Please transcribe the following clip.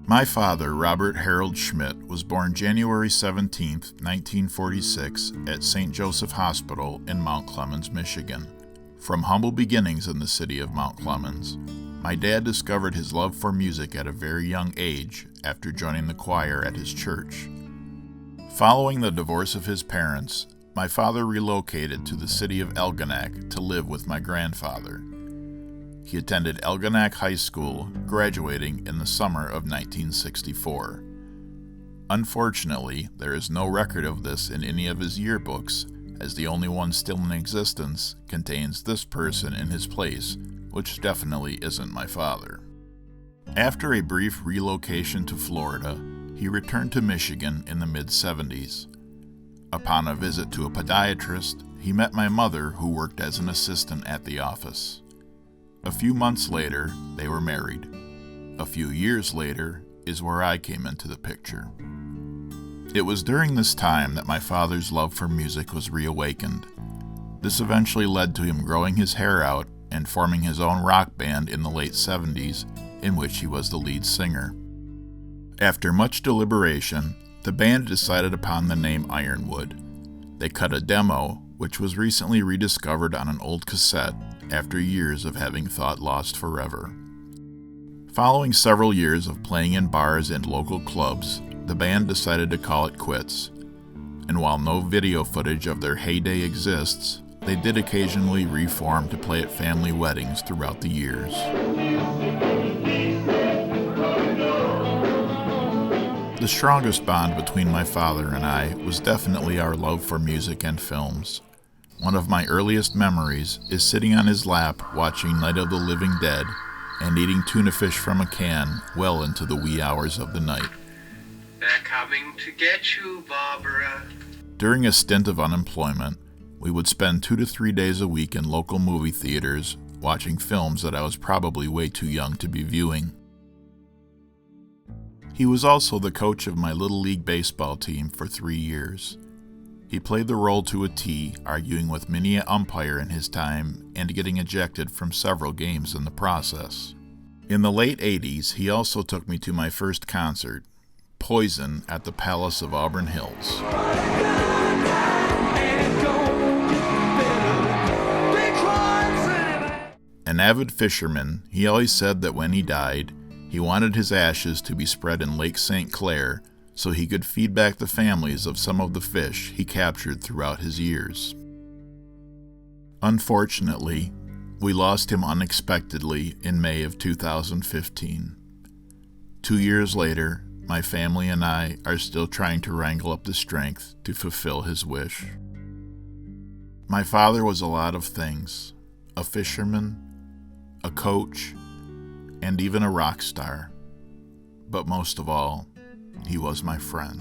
My father, Robert Harold Schmidt, was born January 17, 1946, at St. Joseph Hospital in Mount Clemens, Michigan. From humble beginnings in the city of Mount Clemens, my dad discovered his love for music at a very young age after joining the choir at his church. Following the divorce of his parents, my father relocated to the city of Elginak to live with my grandfather. He attended Elginak High School, graduating in the summer of 1964. Unfortunately, there is no record of this in any of his yearbooks, as the only one still in existence contains this person in his place, which definitely isn't my father. After a brief relocation to Florida, he returned to Michigan in the mid-70s. Upon a visit to a podiatrist, he met my mother, who worked as an assistant at the office. A few months later, they were married. A few years later is where I came into the picture. It was during this time that my father's love for music was reawakened. This eventually led to him growing his hair out and forming his own rock band in the late 70s, in which he was the lead singer. After much deliberation, the band decided upon the name Ironwood. They cut a demo, which was recently rediscovered on an old cassette after years of having thought lost forever. Following several years of playing in bars and local clubs, the band decided to call it quits. And while no video footage of their heyday exists, they did occasionally reform to play at family weddings throughout the years. The strongest bond between my father and I was definitely our love for music and films. One of my earliest memories is sitting on his lap watching Night of the Living Dead and eating tuna fish from a can well into the wee hours of the night. They're coming to get you, Barbara. During a stint of unemployment, we would spend 2 to 3 days a week in local movie theaters watching films that I was probably way too young to be viewing. He was also the coach of my Little League baseball team for 3 years. He played the role to a T, arguing with many an umpire in his time and getting ejected from several games in the process. In the late 80s, he also took me to my first concert, Poison, at the Palace of Auburn Hills. An avid fisherman, he always said that when he died, he wanted his ashes to be spread in Lake St. Clair so he could feed back the families of some of the fish he captured throughout his years. Unfortunately, we lost him unexpectedly in May of 2015. 2 years later, my family and I are still trying to wrangle up the strength to fulfill his wish. My father was a lot of things: a fisherman, a coach, and even a rock star. But most of all, he was my friend.